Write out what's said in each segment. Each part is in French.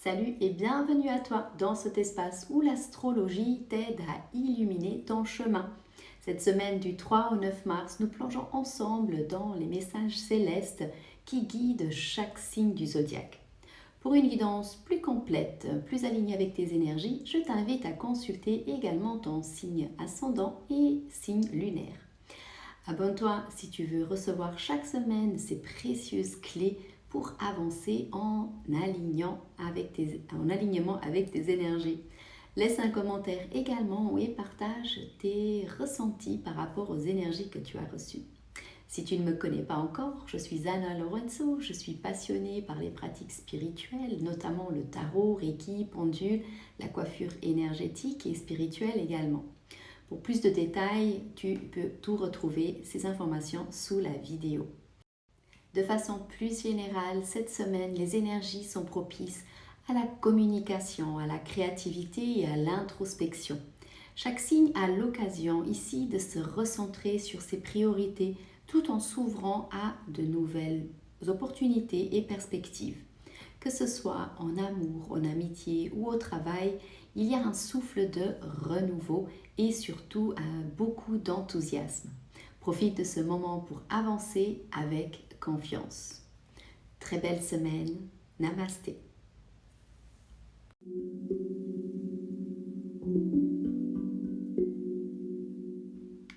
Salut et bienvenue à toi dans cet espace où l'astrologie t'aide à illuminer ton chemin. Cette semaine du 3 au 9 mars, nous plongeons ensemble dans les messages célestes qui guident chaque signe du zodiaque. Pour une guidance plus complète, plus alignée avec tes énergies, je t'invite à consulter également ton signe ascendant et signe lunaire. Abonne-toi si tu veux recevoir chaque semaine ces précieuses clés pour avancer en alignement avec tes énergies. Laisse un commentaire également et partage tes ressentis par rapport aux énergies que tu as reçues. Si tu ne me connais pas encore, je suis Anna Lorenzo, je suis passionnée par les pratiques spirituelles, notamment le tarot, Reiki, pendule, la coiffure énergétique et spirituelle également. Pour plus de détails, tu peux tout retrouver, ces informations sous la vidéo. De façon plus générale, cette semaine, les énergies sont propices à la communication, à la créativité et à l'introspection. Chaque signe a l'occasion ici de se recentrer sur ses priorités tout en s'ouvrant à de nouvelles opportunités et perspectives. Que ce soit en amour, en amitié ou au travail, il y a un souffle de renouveau et surtout beaucoup d'enthousiasme. Profite de ce moment pour avancer avec confiance. Très belle semaine. Namasté.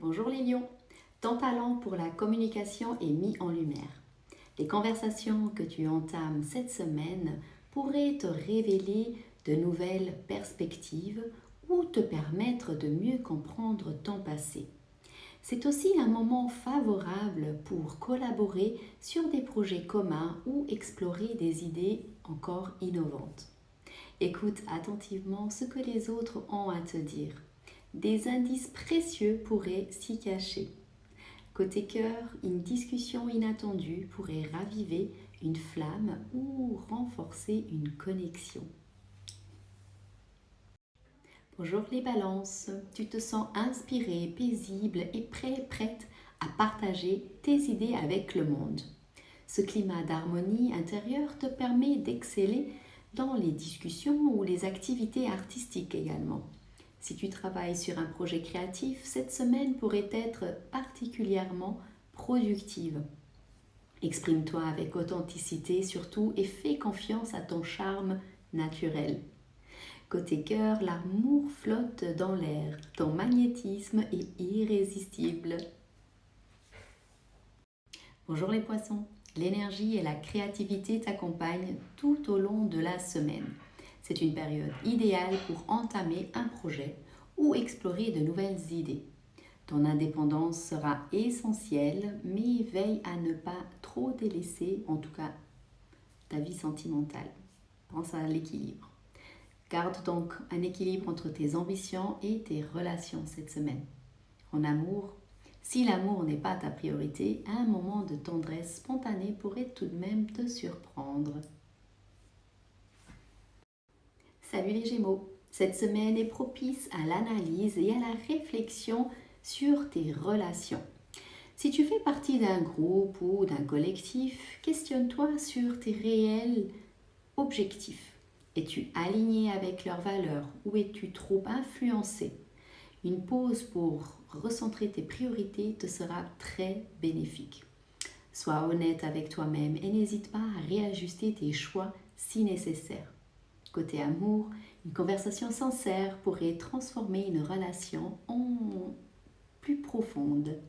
Bonjour les lions. Ton talent pour la communication est mis en lumière. Les conversations que tu entames cette semaine pourraient te révéler de nouvelles perspectives ou te permettre de mieux comprendre ton passé. C'est aussi un moment favorable pour collaborer sur des projets communs ou explorer des idées encore innovantes. Écoute attentivement ce que les autres ont à te dire. Des indices précieux pourraient s'y cacher. Côté cœur, une discussion inattendue pourrait raviver une flamme ou renforcer une connexion. Bonjour les balances, tu te sens inspiré, paisible et prête à partager tes idées avec le monde. Ce climat d'harmonie intérieure te permet d'exceller dans les discussions ou les activités artistiques également. Si tu travailles sur un projet créatif, cette semaine pourrait être particulièrement productive. Exprime-toi avec authenticité surtout et fais confiance à ton charme naturel. Côté cœur, l'amour flotte dans l'air. Ton magnétisme est irrésistible. Bonjour les poissons. L'énergie et la créativité t'accompagnent tout au long de la semaine. C'est une période idéale pour entamer un projet ou explorer de nouvelles idées. Ton indépendance sera essentielle, mais veille à ne pas trop délaisser, en tout cas, ta vie sentimentale. Pense à l'équilibre. Garde donc un équilibre entre tes ambitions et tes relations cette semaine. En amour, si l'amour n'est pas ta priorité, un moment de tendresse spontanée pourrait tout de même te surprendre. Salut les Gémeaux, cette semaine est propice à l'analyse et à la réflexion sur tes relations. Si tu fais partie d'un groupe ou d'un collectif, questionne-toi sur tes réels objectifs. Es-tu aligné avec leurs valeurs ou es-tu trop influencé? Une pause pour recentrer tes priorités te sera très bénéfique. Sois honnête avec toi-même et n'hésite pas à réajuster tes choix si nécessaire. Côté amour, une conversation sincère pourrait transformer une relation en plus profonde.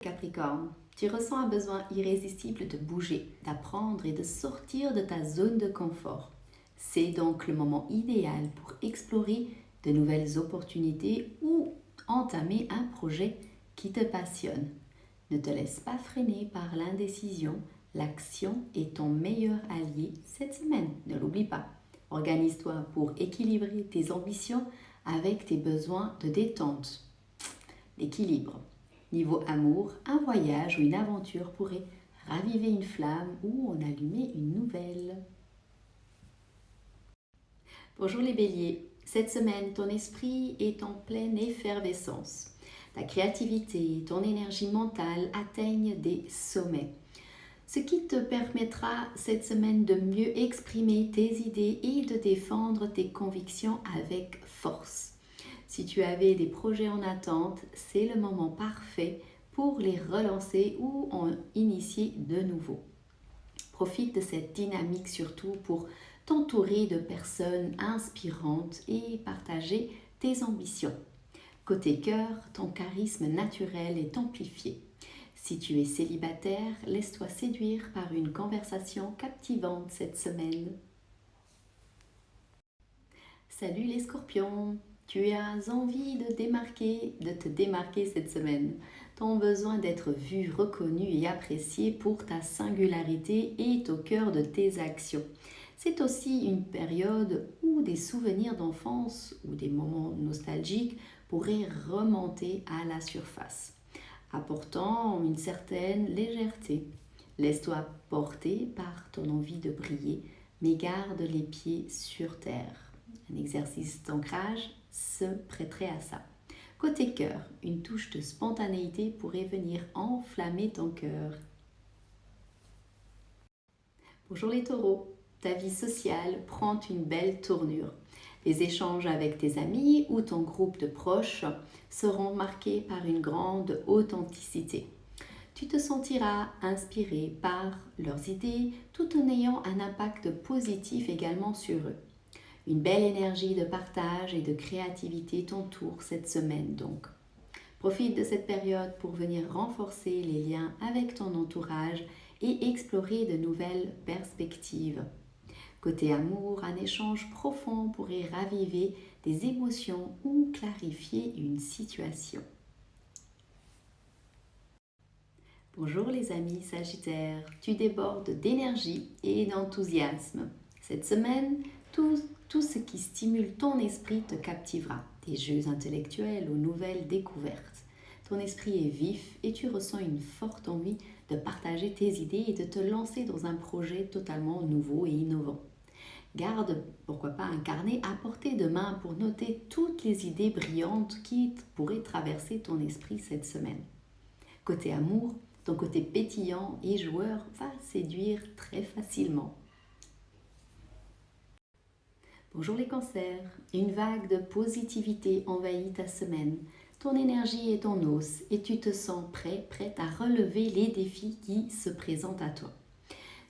Capricorne, tu ressens un besoin irrésistible de bouger, d'apprendre et de sortir de ta zone de confort. C'est donc le moment idéal pour explorer de nouvelles opportunités ou entamer un projet qui te passionne. Ne te laisse pas freiner par l'indécision. L'action est ton meilleur allié cette semaine, ne l'oublie pas. Organise-toi pour équilibrer tes ambitions avec tes besoins de détente. L'équilibre. Niveau amour, un voyage ou une aventure pourrait raviver une flamme ou en allumer une nouvelle. Bonjour les béliers, cette semaine ton esprit est en pleine effervescence. Ta créativité et ton énergie mentale atteignent des sommets. Ce qui te permettra cette semaine de mieux exprimer tes idées et de défendre tes convictions avec force. Si tu avais des projets en attente, c'est le moment parfait pour les relancer ou en initier de nouveau. Profite de cette dynamique surtout pour t'entourer de personnes inspirantes et partager tes ambitions. Côté cœur, ton charisme naturel est amplifié. Si tu es célibataire, laisse-toi séduire par une conversation captivante cette semaine. Salut les scorpions, tu as envie de te démarquer cette semaine. Ton besoin d'être vu, reconnu et apprécié pour ta singularité est au cœur de tes actions. C'est aussi une période où des souvenirs d'enfance ou des moments nostalgiques pourraient remonter à la surface, apportant une certaine légèreté. Laisse-toi porter par ton envie de briller, mais garde les pieds sur terre. Un exercice d'ancrage se prêterait à ça. Côté cœur, une touche de spontanéité pourrait venir enflammer ton cœur. Bonjour les taureaux, ta vie sociale prend une belle tournure. Les échanges avec tes amis ou ton groupe de proches seront marqués par une grande authenticité. Tu te sentiras inspiré par leurs idées tout en ayant un impact positif également sur eux. Une belle énergie de partage et de créativité t'entoure cette semaine donc. Profite de cette période pour venir renforcer les liens avec ton entourage et explorer de nouvelles perspectives. Côté amour, un échange profond pourrait raviver des émotions ou clarifier une situation. Bonjour les amis Sagittaires, tu débordes d'énergie et d'enthousiasme. Cette semaine, tout ce qui stimule ton esprit te captivera. Des jeux intellectuels aux nouvelles découvertes. Ton esprit est vif et tu ressens une forte envie de partager tes idées et de te lancer dans un projet totalement nouveau et innovant. Garde, pourquoi pas, un carnet à portée de main pour noter toutes les idées brillantes qui pourraient traverser ton esprit cette semaine. Côté amour, ton côté pétillant et joueur va séduire très facilement. Bonjour les cancers, une vague de positivité envahit ta semaine. Ton énergie est en hausse et tu te sens prête à relever les défis qui se présentent à toi.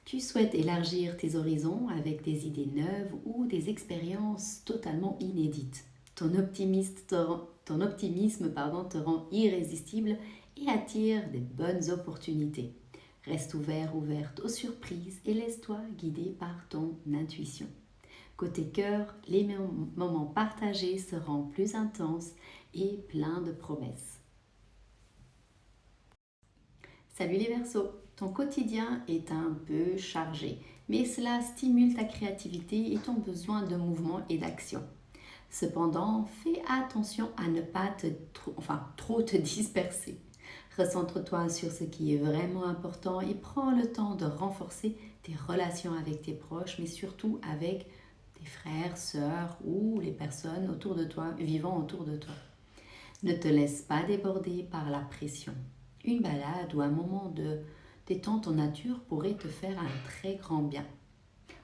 Tu souhaites élargir tes horizons avec des idées neuves ou des expériences totalement inédites. Ton optimisme te rend irrésistible et attire des bonnes opportunités. Reste ouverte aux surprises et laisse-toi guider par ton intuition. Côté cœur, les moments partagés seront plus intenses et pleins de promesses. Salut les Verseaux, ton quotidien est un peu chargé, mais cela stimule ta créativité et ton besoin de mouvement et d'action. Cependant, fais attention à ne pas trop te disperser. Recentre-toi sur ce qui est vraiment important et prends le temps de renforcer tes relations avec tes proches, mais surtout avec tes frères, sœurs ou les personnes autour de toi, vivant autour de toi. Ne te laisse pas déborder par la pression. Une balade ou un moment de détente en nature pourrait te faire un très grand bien.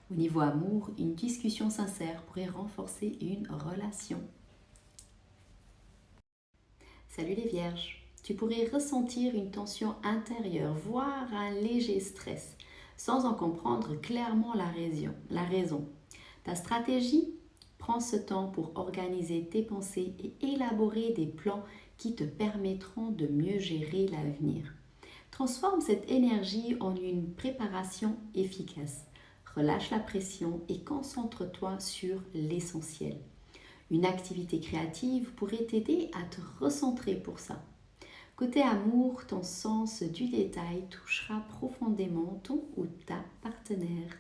Au niveau amour, une discussion sincère pourrait renforcer une relation. Salut les vierges, tu pourrais ressentir une tension intérieure, voire un léger stress, sans en comprendre clairement la raison. Ta stratégie, prends ce temps pour organiser tes pensées et élaborer des plans qui te permettront de mieux gérer l'avenir. Transforme cette énergie en une préparation efficace. Relâche la pression et concentre-toi sur l'essentiel. Une activité créative pourrait t'aider à te recentrer pour ça. Côté amour, ton sens du détail touchera profondément ton ou ta partenaire.